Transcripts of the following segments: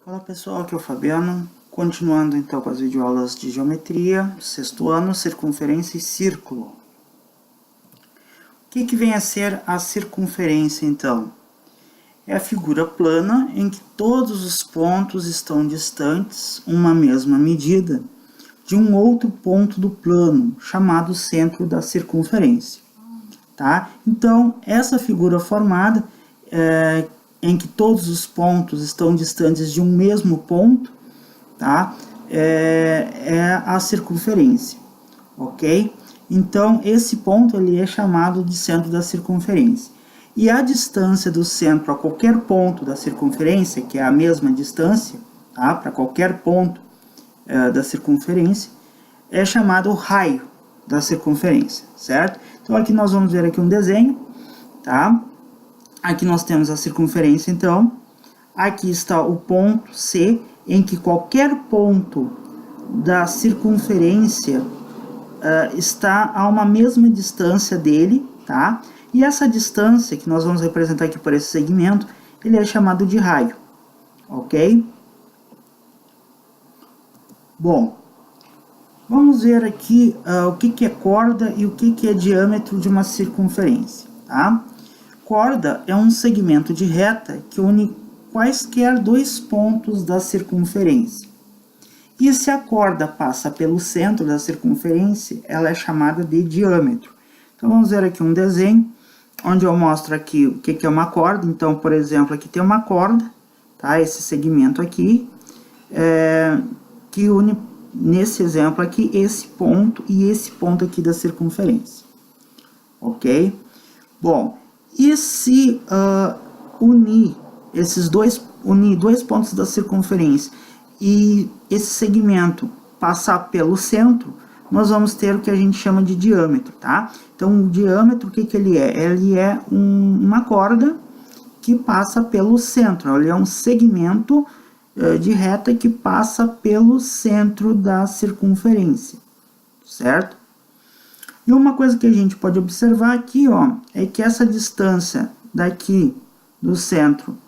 Fala pessoal, aqui é o Fabiano, continuando então com as videoaulas de geometria, sexto ano, circunferência e círculo. O que vem a ser a circunferência então? É a figura plana em que todos os pontos estão distantes, uma mesma medida, de um outro ponto do plano, chamado centro da circunferência. Tá? Então, essa figura formada em que todos os pontos estão distantes de um mesmo ponto, tá? É a circunferência, ok? Então, esse ponto ele é chamado de centro da circunferência. E a distância do centro a qualquer ponto da circunferência, que é a mesma distância, tá? Para qualquer ponto da circunferência, é chamado raio da circunferência, certo? Então, aqui nós vamos ver aqui um desenho, tá? Aqui nós temos a circunferência, então. Aqui está o ponto C, em que qualquer ponto da circunferência está a uma mesma distância dele, tá? E essa distância, que nós vamos representar aqui por esse segmento, ele é chamado de raio, ok? Bom, vamos ver aqui o que é corda e o que é diâmetro de uma circunferência, tá? Corda é um segmento de reta que une quaisquer dois pontos da circunferência. E se a corda passa pelo centro da circunferência, ela é chamada de diâmetro. Então vamos ver aqui um desenho, onde eu mostro aqui o que é uma corda. Então, por exemplo, aqui tem uma corda, tá? Esse segmento aqui, que une, nesse exemplo aqui, esse ponto e esse ponto aqui da circunferência. Ok? Bom, e se unir dois pontos da circunferência e esse segmento passar pelo centro, nós vamos ter o que a gente chama de diâmetro, tá? Então, o diâmetro, o que ele é? Ele é uma corda que passa pelo centro, ele é um segmento de reta que passa pelo centro da circunferência, certo? E uma coisa que a gente pode observar aqui, ó, é que essa distância daqui do centro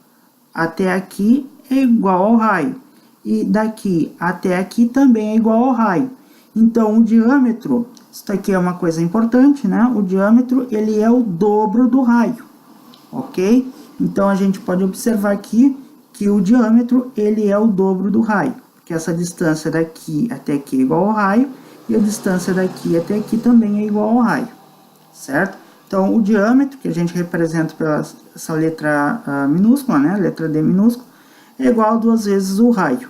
até aqui é igual ao raio. E daqui até aqui também é igual ao raio. Então, o diâmetro, isso aqui é uma coisa importante, né? O diâmetro, ele é o dobro do raio, ok? Então, a gente pode observar aqui que o diâmetro, ele é o dobro do raio. Porque essa distância daqui até aqui é igual ao raio. E a distância daqui até aqui também é igual ao raio, certo? Então, o diâmetro, que a gente representa pela essa letra minúscula, né? Letra D minúscula, é igual a 2 vezes o raio,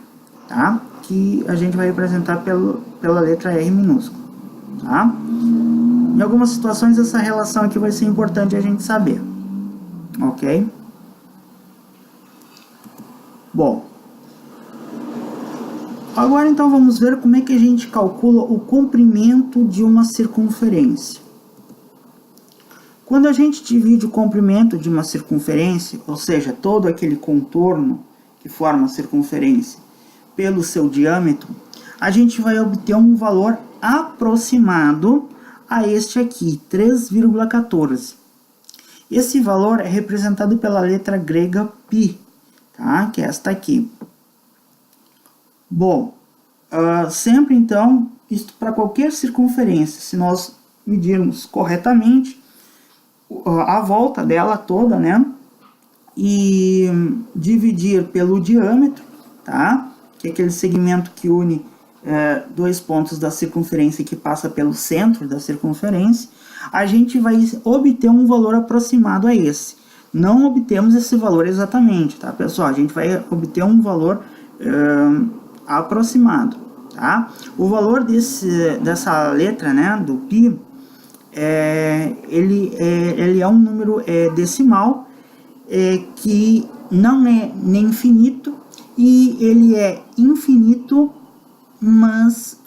tá? Que a gente vai representar pela letra R minúscula, tá? Em algumas situações, essa relação aqui vai ser importante a gente saber, ok? Bom, agora, então, vamos ver como é que a gente calcula o comprimento de uma circunferência. Quando a gente divide o comprimento de uma circunferência, ou seja, todo aquele contorno que forma a circunferência, pelo seu diâmetro, a gente vai obter um valor aproximado a este aqui, 3,14. Esse valor é representado pela letra grega π, tá? Que é esta aqui. Bom, sempre então, isto para qualquer circunferência, se nós medirmos corretamente a volta dela toda, né, e dividir pelo diâmetro, tá, que é aquele segmento que une dois pontos da circunferência que passa pelo centro da circunferência, a gente vai obter um valor aproximado a esse. Não obtemos esse valor exatamente, tá, pessoal? A gente vai obter um valor aproximado, tá? O valor dessa letra, né, do π, ele é um número decimal que não é nem infinito e ele é infinito, mas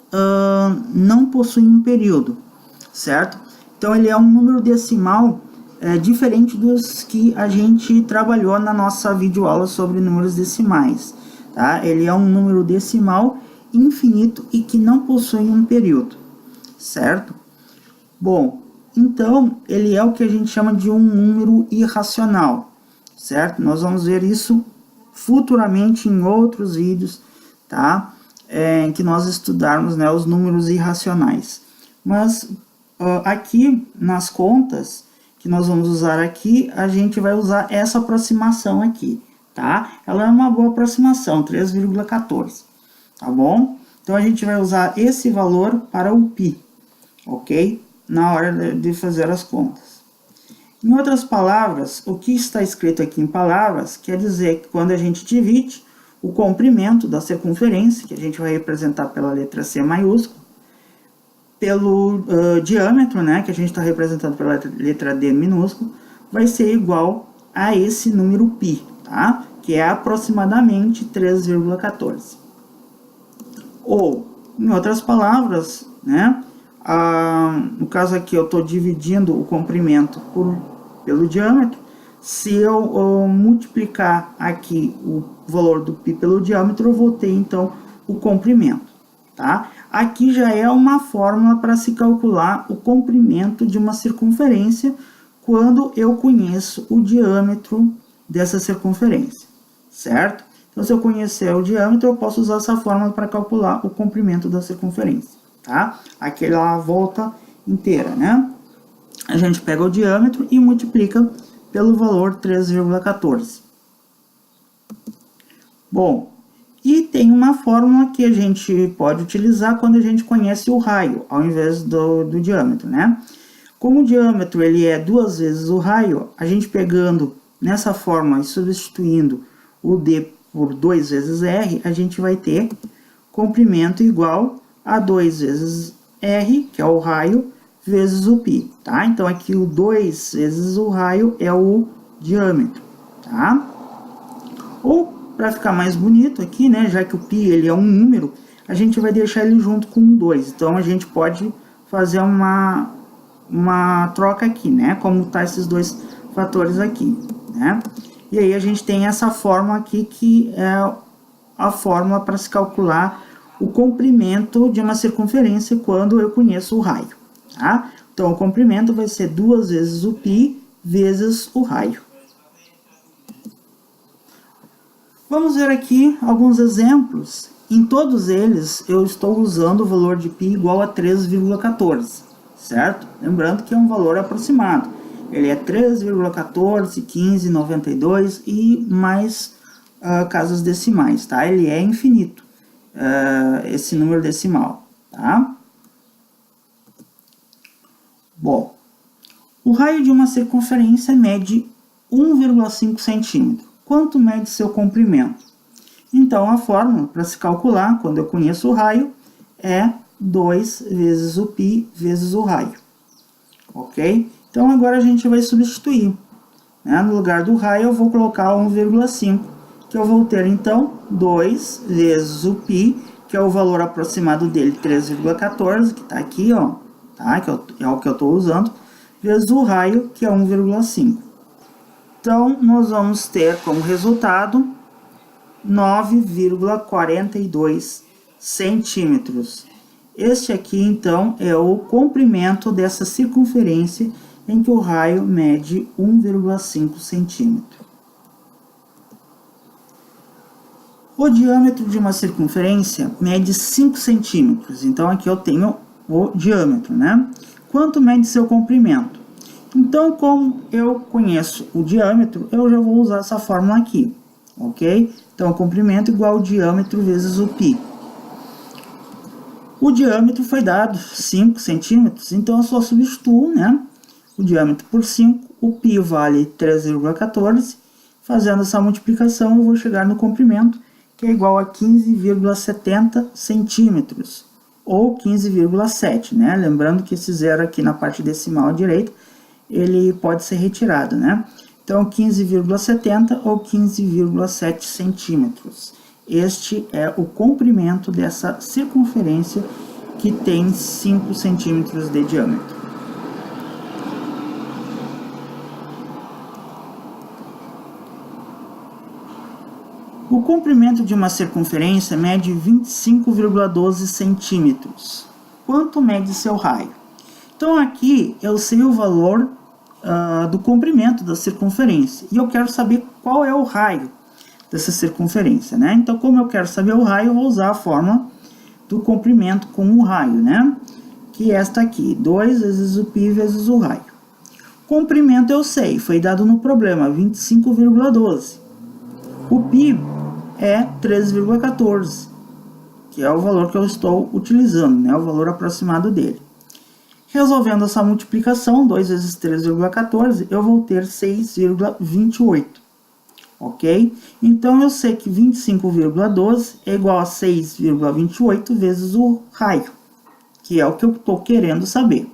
não possui um período, certo? Então ele é um número decimal diferente dos que a gente trabalhou na nossa videoaula sobre números decimais. Tá? Ele é um número decimal infinito e que não possui um período, certo? Bom, então ele é o que a gente chama de um número irracional, certo? Nós vamos ver isso futuramente em outros vídeos, tá? Em que nós estudarmos, né, os números irracionais. Mas aqui nas contas que nós vamos usar aqui, a gente vai usar essa aproximação aqui, tá? Ela é uma boa aproximação, 3,14, tá bom? Então a gente vai usar esse valor para o π, ok? Na hora de fazer as contas. Em outras palavras, o que está escrito aqui em palavras quer dizer que quando a gente divide o comprimento da circunferência, que a gente vai representar pela letra C maiúscula, pelo diâmetro, né, que a gente está representando pela letra D minúscula, vai ser igual a esse número π, tá? Que é aproximadamente 3,14. Ou, em outras palavras, né, no caso aqui eu estou dividindo o comprimento pelo diâmetro. Se eu multiplicar aqui o valor do π pelo diâmetro, eu vou ter então o comprimento, tá? Aqui já é uma fórmula para se calcular o comprimento de uma circunferência quando eu conheço o diâmetro dessa circunferência, certo? Então, se eu conhecer o diâmetro, eu posso usar essa fórmula para calcular o comprimento da circunferência, tá? Aquela volta inteira, né? A gente pega o diâmetro e multiplica pelo valor 3,14. Bom, e tem uma fórmula que a gente pode utilizar quando a gente conhece o raio, ao invés do diâmetro, né? Como o diâmetro ele é 2 vezes o raio, a gente pegando nessa fórmula e substituindo o D por 2 vezes R, a gente vai ter comprimento igual a 2 vezes R, que é o raio, vezes o π, tá? Então, aqui o 2 vezes o raio é o diâmetro, tá? Ou, para ficar mais bonito aqui, né, já que o π ele é um número, a gente vai deixar ele junto com um 2. Então, a gente pode fazer uma troca aqui, né? Como tá esses dois fatores aqui, né? E aí, a gente tem essa fórmula aqui, que é a fórmula para se calcular o comprimento de uma circunferência quando eu conheço o raio. Tá? Então, o comprimento vai ser 2 vezes o π vezes o raio. Vamos ver aqui alguns exemplos. Em todos eles, eu estou usando o valor de π igual a 3,14, certo? Lembrando que é um valor aproximado. Ele é 3,14, 15, 92 e mais casas decimais, tá? Ele é infinito, esse número decimal, tá? Bom, o raio de uma circunferência mede 1,5 centímetro. Quanto mede seu comprimento? Então, a fórmula para se calcular, quando eu conheço o raio, é 2 vezes o π vezes o raio. Ok? Então, agora a gente vai substituir, né? No lugar do raio, eu vou colocar 1,5, que eu vou ter, então, 2 vezes o π, que é o valor aproximado dele, 3,14, que está aqui, ó. Tá? Que é o que eu estou usando, vezes o raio, que é 1,5. Então, nós vamos ter como resultado 9,42 centímetros. Este aqui, então, é o comprimento dessa circunferência em que o raio mede 1,5 centímetro. O diâmetro de uma circunferência mede 5 centímetros. Então, aqui eu tenho o diâmetro, né? Quanto mede seu comprimento? Então, como eu conheço o diâmetro, eu já vou usar essa fórmula aqui, ok? Então, o comprimento igual ao diâmetro vezes o π. O diâmetro foi dado 5 centímetros, então eu só substituo, né? O diâmetro por 5, o π vale 3,14. Fazendo essa multiplicação, eu vou chegar no comprimento, que é igual a 15,70 centímetros. Ou 15,7, né? Lembrando que esse zero aqui na parte decimal à direita, ele pode ser retirado, né? Então, 15,70 ou 15,7 centímetros. Este é o comprimento dessa circunferência que tem 5 centímetros de diâmetro. O comprimento de uma circunferência mede 25,12 centímetros. Quanto mede seu raio? Então, aqui eu sei o valor do comprimento da circunferência e eu quero saber qual é o raio. dessa circunferência, né? Então, como eu quero saber o raio, eu vou usar a fórmula do comprimento com o raio, né? Que é esta aqui, 2 vezes o π vezes o raio. Comprimento eu sei, foi dado no problema, 25,12. O π é 13,14, que é o valor que eu estou utilizando, né? O valor aproximado dele. Resolvendo essa multiplicação, 2 vezes 13,14, eu vou ter 6,28, ok? Então, eu sei que 25,12 é igual a 6,28 vezes o raio, que é o que eu estou querendo saber.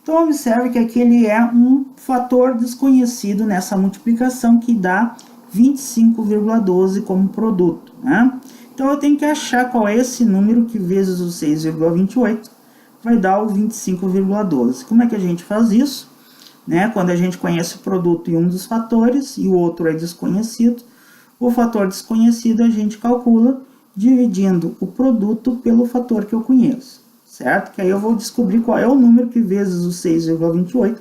Então, observe que aqui ele é um fator desconhecido nessa multiplicação que dá 25,12 como produto, né? Então, eu tenho que achar qual é esse número que vezes o 6,28 vai dar o 25,12. Como é que a gente faz isso? Né? Quando a gente conhece o produto em um dos fatores e o outro é desconhecido, o fator desconhecido a gente calcula dividindo o produto pelo fator que eu conheço, certo? Que aí eu vou descobrir qual é o número que vezes o 6,28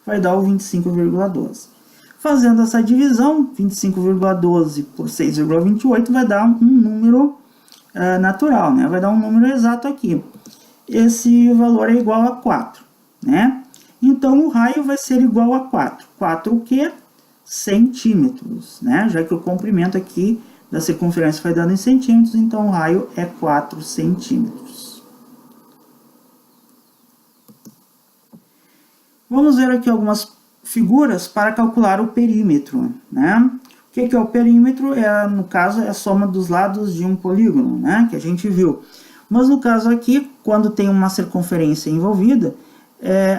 vai dar o 25,12. Fazendo essa divisão, 25,12 por 6,28 vai dar um número natural, né? Vai dar um número exato aqui. Esse valor é igual a 4, né? Então, o raio vai ser igual a 4. 4 o quê? Centímetros, né? Já que o comprimento aqui da circunferência foi dado em centímetros, então o raio é 4 centímetros. Vamos ver aqui algumas figuras para calcular o perímetro, né? O que é o perímetro? No caso, é a soma dos lados de um polígono, né? Que a gente viu. Mas no caso aqui, quando tem uma circunferência envolvida,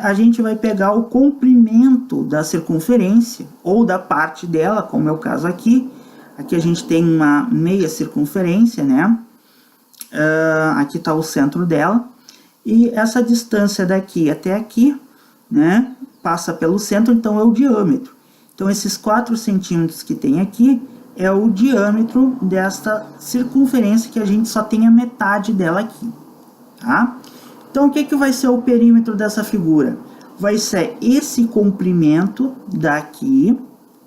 a gente vai pegar o comprimento da circunferência, ou da parte dela, como é o caso aqui. Aqui a gente tem uma meia circunferência, né? Aqui está o centro dela. E essa distância daqui até aqui, né? Passa pelo centro, então é o diâmetro. Então esses 4 centímetros que tem aqui é o diâmetro desta circunferência, que a gente só tem a metade dela aqui, tá? Então, o que vai ser o perímetro dessa figura? Vai ser esse comprimento daqui,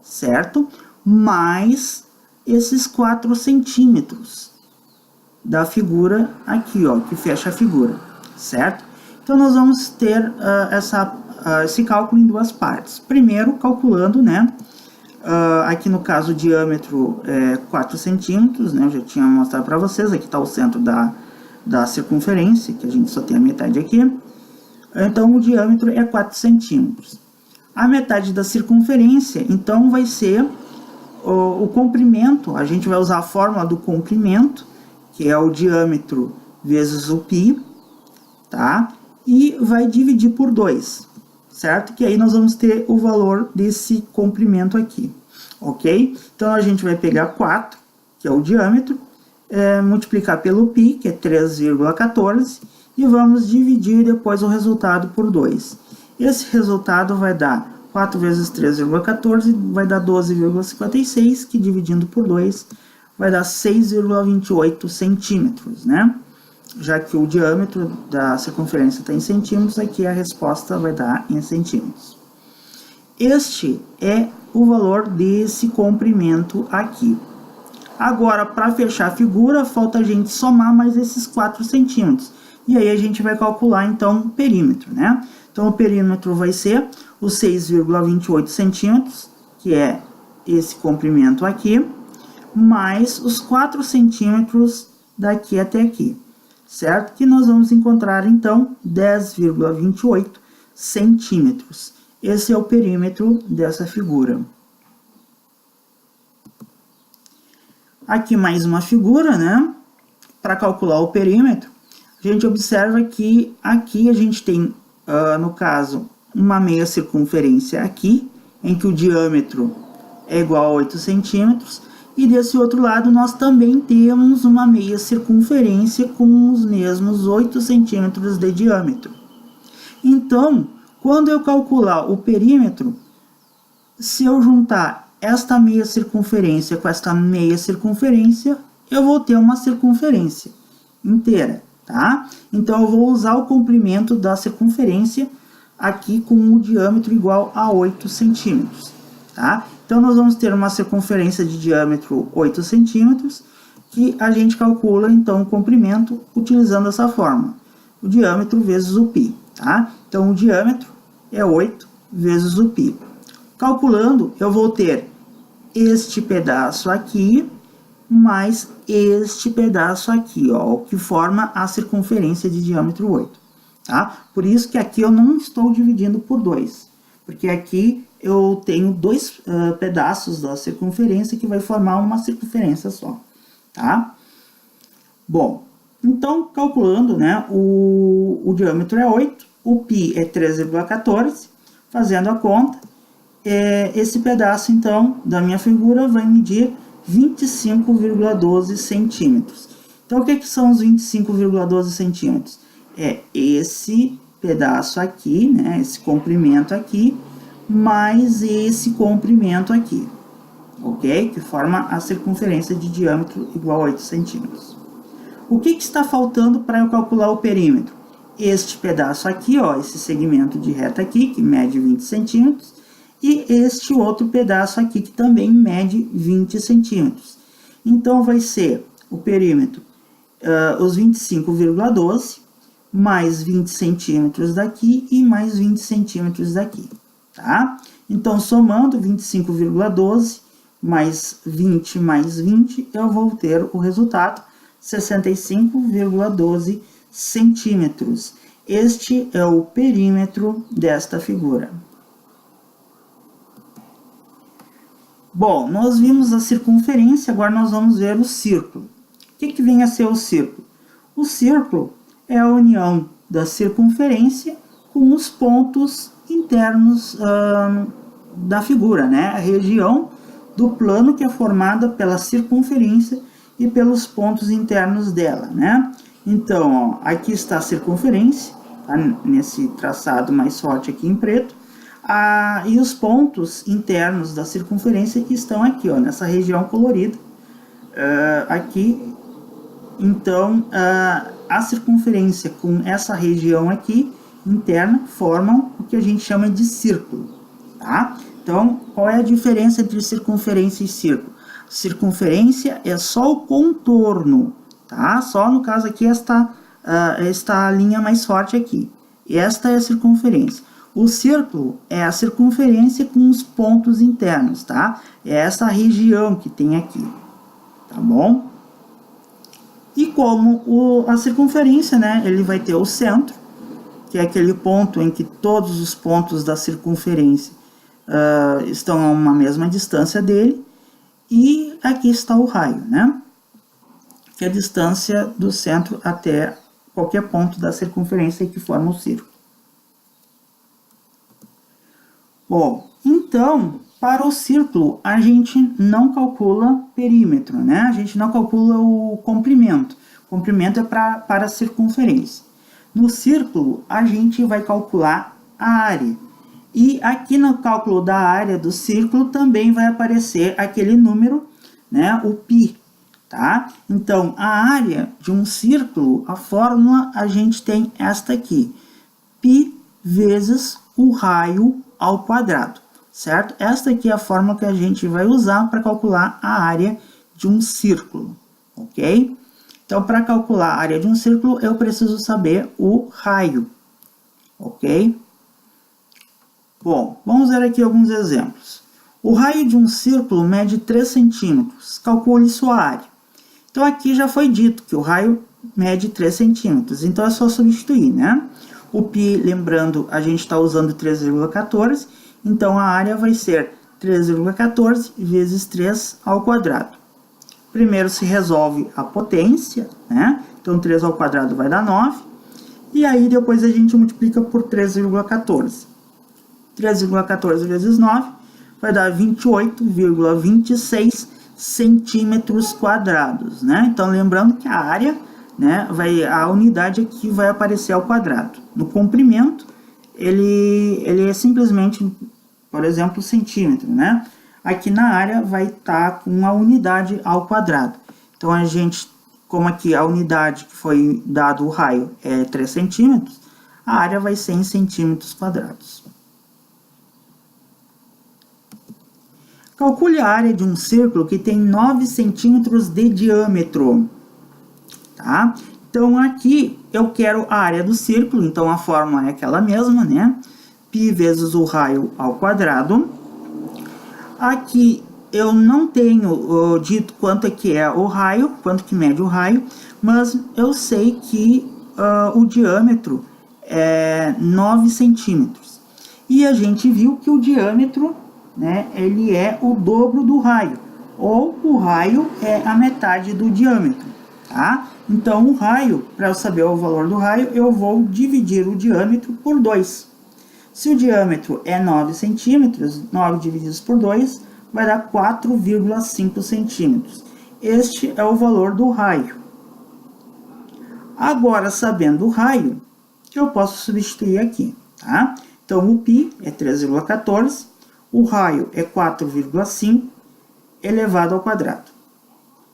certo? Mais esses 4 centímetros da figura aqui, ó, que fecha a figura, certo? Então, nós vamos ter esse cálculo em duas partes. Primeiro, calculando, né? Aqui no caso o diâmetro é 4 centímetros, né? Eu já tinha mostrado para vocês, aqui está o centro da circunferência, que a gente só tem a metade aqui. Então o diâmetro é 4 centímetros. A metade da circunferência, então, vai ser o comprimento. A gente vai usar a fórmula do comprimento, que é o diâmetro vezes o π, tá? E vai dividir por 2. Certo? Que aí nós vamos ter o valor desse comprimento aqui, ok? Então, a gente vai pegar 4, que é o diâmetro, multiplicar pelo π, que é 3,14, e vamos dividir depois o resultado por 2. Esse resultado vai dar 4 vezes 3,14, vai dar 12,56, que dividindo por 2 vai dar 6,28 centímetros, né? Já que o diâmetro da circunferência está em centímetros, aqui a resposta vai dar em centímetros. Este é o valor desse comprimento aqui. Agora, para fechar a figura, falta a gente somar mais esses 4 centímetros. E aí a gente vai calcular, então, o perímetro, né? Então, o perímetro vai ser os 6,28 centímetros, que é esse comprimento aqui, mais os 4 centímetros daqui até aqui. Certo? Que nós vamos encontrar, então, 10,28 centímetros. Esse é o perímetro dessa figura. Aqui mais uma figura, né? Para calcular o perímetro, a gente observa que aqui a gente tem, no caso, uma meia circunferência aqui, em que o diâmetro é igual a 8 centímetros, e desse outro lado nós também temos uma meia circunferência com os mesmos 8 centímetros de diâmetro. Então, quando eu calcular o perímetro, se eu juntar esta meia circunferência com esta meia circunferência, eu vou ter uma circunferência inteira, tá? Então, eu vou usar o comprimento da circunferência aqui com o diâmetro igual a 8 centímetros, tá? Então, nós vamos ter uma circunferência de diâmetro 8 centímetros, que a gente calcula, então, o comprimento utilizando essa fórmula. O diâmetro vezes o π, tá? Então, o diâmetro é 8 vezes o π. Calculando, eu vou ter este pedaço aqui, mais este pedaço aqui, ó, que forma a circunferência de diâmetro 8, tá? Por isso que aqui eu não estou dividindo por 2, porque aqui eu tenho dois pedaços da circunferência que vai formar uma circunferência só, tá? Bom, então, calculando, né, o diâmetro é 8, o π é 3,14, fazendo a conta, esse pedaço, então, da minha figura vai medir 25,12 centímetros. Então, o que são os 25,12 centímetros? É esse pedaço aqui, né, esse comprimento aqui, mais esse comprimento aqui, ok? Que forma a circunferência de diâmetro igual a 8 centímetros. O que está faltando para eu calcular o perímetro? Este pedaço aqui, ó, esse segmento de reta aqui, que mede 20 centímetros, e este outro pedaço aqui, que também mede 20 centímetros. Então, vai ser o perímetro, os 25,12, mais 20 centímetros daqui e mais 20 centímetros daqui, tá? Então, somando 25,12 mais 20, eu vou ter o resultado 65,12 centímetros. Este é o perímetro desta figura. Bom, nós vimos a circunferência, agora nós vamos ver o círculo. O que vem a ser o círculo? O círculo é a união da circunferência com os pontos internos da figura, né? A região do plano que é formada pela circunferência e pelos pontos internos dela, né? Então, ó, aqui está a circunferência, tá? Nesse traçado mais forte aqui em preto, e os pontos internos da circunferência estão aqui, ó, nessa região colorida, aqui. Então, a circunferência com essa região aqui interna formam o que a gente chama de círculo, tá? Então, qual é a diferença entre circunferência e círculo? Circunferência é só o contorno, tá? Só no caso aqui esta linha mais forte aqui. Esta é a circunferência. O círculo é a circunferência com os pontos internos, tá? É essa região que tem aqui, tá bom? E como a circunferência, né, ele vai ter o centro, que é aquele ponto em que todos os pontos da circunferência estão a uma mesma distância dele, e aqui está o raio, né, que é a distância do centro até qualquer ponto da circunferência que forma o círculo. Bom, então, para o círculo, a gente não calcula perímetro, né? A gente não calcula o comprimento. O comprimento é para a circunferência. No círculo, a gente vai calcular a área. E aqui no cálculo da área do círculo também vai aparecer aquele número, né? O π, tá? Então, a área de um círculo, a fórmula, a gente tem esta aqui. π vezes o raio ao quadrado, certo? Esta aqui é a fórmula que a gente vai usar para calcular a área de um círculo, ok? Então, para calcular a área de um círculo, eu preciso saber o raio, ok? Bom, vamos ver aqui alguns exemplos. O raio de um círculo mede 3 centímetros. Calcule sua área. Então, aqui já foi dito que o raio mede 3 centímetros. Então, é só substituir, né? O π, lembrando, a gente está usando 3,14. Então, a área vai ser 3,14 vezes 3 ao quadrado. Primeiro se resolve a potência, né? Então, 3 ao quadrado vai dar 9. E aí, depois a gente multiplica por 3,14. 3,14 vezes 9 vai dar 28,26 centímetros quadrados, né? Então, lembrando que a área, né, a unidade aqui vai aparecer ao quadrado. No comprimento, ele é simplesmente, por exemplo, centímetro, né? Aqui na área vai estar com a unidade ao quadrado. Então, a gente, como aqui a unidade que foi dado o raio é 3 centímetros, a área vai ser em centímetros quadrados. Calcule a área de um círculo que tem 9 centímetros de diâmetro. Tá? Então, aqui eu quero a área do círculo, então a fórmula é aquela mesma, né? Π vezes o raio ao quadrado. Aqui eu não tenho dito quanto é que é o raio, quanto que mede o raio, mas eu sei que o diâmetro é 9 centímetros. E a gente viu que o diâmetro, né, ele é o dobro do raio, ou o raio é a metade do diâmetro, tá? Então, o raio, para eu saber o valor do raio, eu vou dividir o diâmetro por 2. Se o diâmetro é 9 centímetros, 9 divididos por 2 vai dar 4,5 centímetros. Este é o valor do raio. Agora, sabendo o raio, eu posso substituir aqui, tá? Então, o π é 3,14, o raio é 4,5 elevado ao quadrado.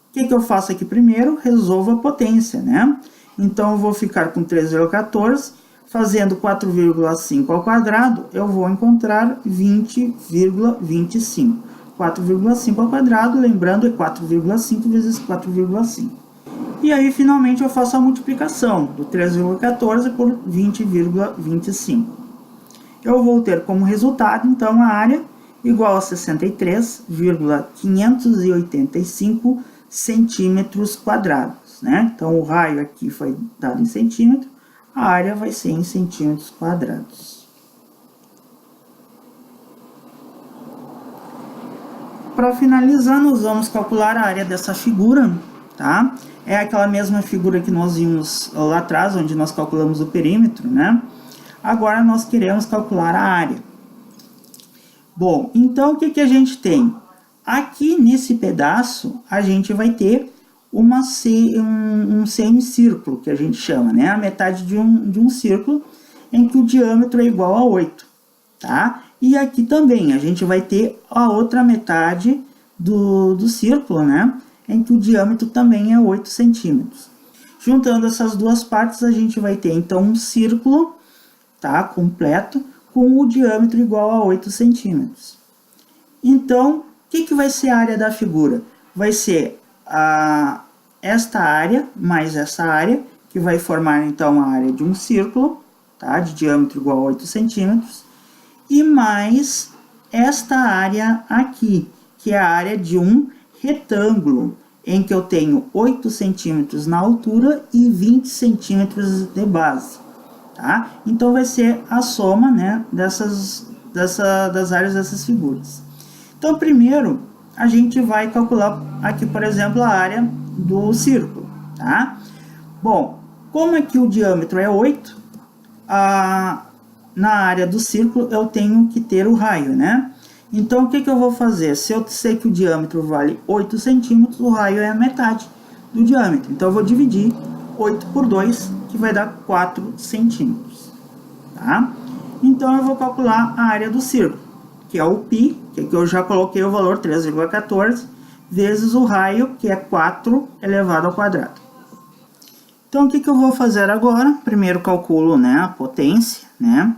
O que eu faço aqui primeiro? Resolvo a potência, né? Então, eu vou ficar com 3,14, fazendo 4,5 ao quadrado, eu vou encontrar 20,25. 4,5 ao quadrado, lembrando, é 4,5 vezes 4,5. E aí, finalmente, eu faço a multiplicação do 3,14 por 20,25. Eu vou ter como resultado, então, a área igual a 63,585 centímetros quadrados, né? Então, o raio aqui foi dado em centímetro, a área vai ser em centímetros quadrados. Para finalizar, nós vamos calcular a área dessa figura, tá? É aquela mesma figura que nós vimos lá atrás, onde nós calculamos o perímetro, né? Agora nós queremos calcular a área. Bom, então o que a gente tem? Aqui nesse pedaço, a gente vai ter um semicírculo, que a gente chama, né? A metade de um círculo em que o diâmetro é igual a 8, tá? E aqui também a gente vai ter a outra metade do círculo, né? Em que o diâmetro também é 8 centímetros. Juntando essas duas partes, a gente vai ter, então, um círculo, tá? Completo, com o diâmetro igual a 8 centímetros. Então, o que vai ser a área da figura? Vai ser esta área mais essa área, que vai formar, então, a área de um círculo, tá? De diâmetro igual a 8 centímetros, e mais esta área aqui, que é a área de um retângulo, em que eu tenho 8 centímetros na altura e 20 centímetros de base, tá? Então, vai ser a soma, né, das áreas dessas figuras. Então, primeiro, a gente vai calcular aqui, por exemplo, a área do círculo, tá? Bom, como aqui o diâmetro é 8, na área do círculo eu tenho que ter o raio, né? Então, o que eu vou fazer? Se eu sei que o diâmetro vale 8 centímetros, o raio é a metade do diâmetro. Então, eu vou dividir 8 por 2, que vai dar 4 centímetros, tá? Então, eu vou calcular a área do círculo, que é o π, que aqui eu já coloquei o valor 3,14, vezes o raio, que é 4 elevado ao quadrado. Então, o que eu vou fazer agora? Primeiro calculo, né, a potência, né?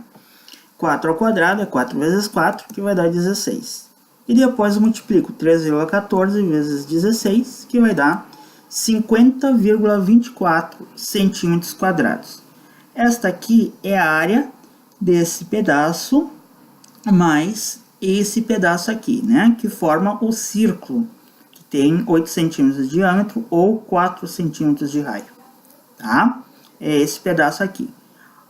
4 ao quadrado é 4 vezes 4, que vai dar 16. E depois eu multiplico 3,14 vezes 16, que vai dar 50,24 centímetros quadrados. Esta aqui é a área desse pedaço, mais esse pedaço aqui, né? Que forma o círculo, que tem 8 centímetros de diâmetro ou 4 centímetros de raio, tá? É esse pedaço aqui.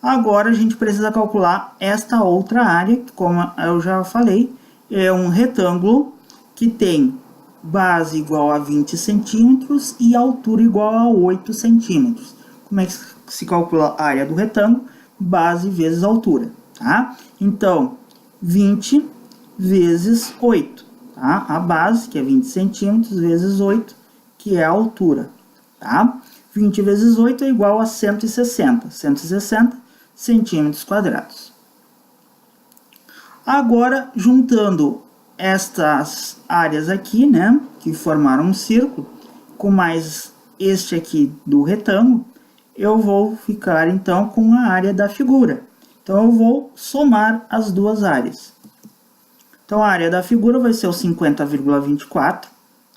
Agora, a gente precisa calcular esta outra área, que, como eu já falei, é um retângulo que tem base igual a 20 centímetros e altura igual a 8 centímetros. Como é que se calcula a área do retângulo? Base vezes altura, tá? Então, 20 vezes 8, tá? A base, que é 20 centímetros, vezes 8, que é a altura, tá? 20 vezes 8 é igual a 160 centímetros quadrados. Agora, juntando estas áreas aqui, né, que formaram um círculo, com mais este aqui do retângulo, eu vou ficar, então, com a área da figura. Então, eu vou somar as duas áreas. Então, a área da figura vai ser o 50,24,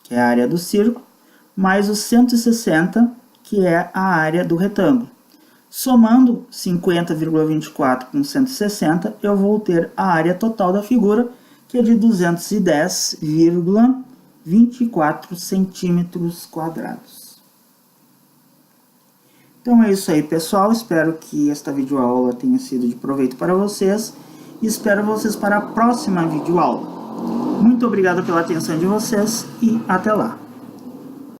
que é a área do círculo, mais o 160, que é a área do retângulo. Somando 50,24 com 160, eu vou ter a área total da figura, que é de 210,24 centímetros quadrados. Então é isso aí, pessoal. Espero que esta videoaula tenha sido de proveito para vocês. E espero vocês para a próxima videoaula. Muito obrigado pela atenção de vocês e até lá.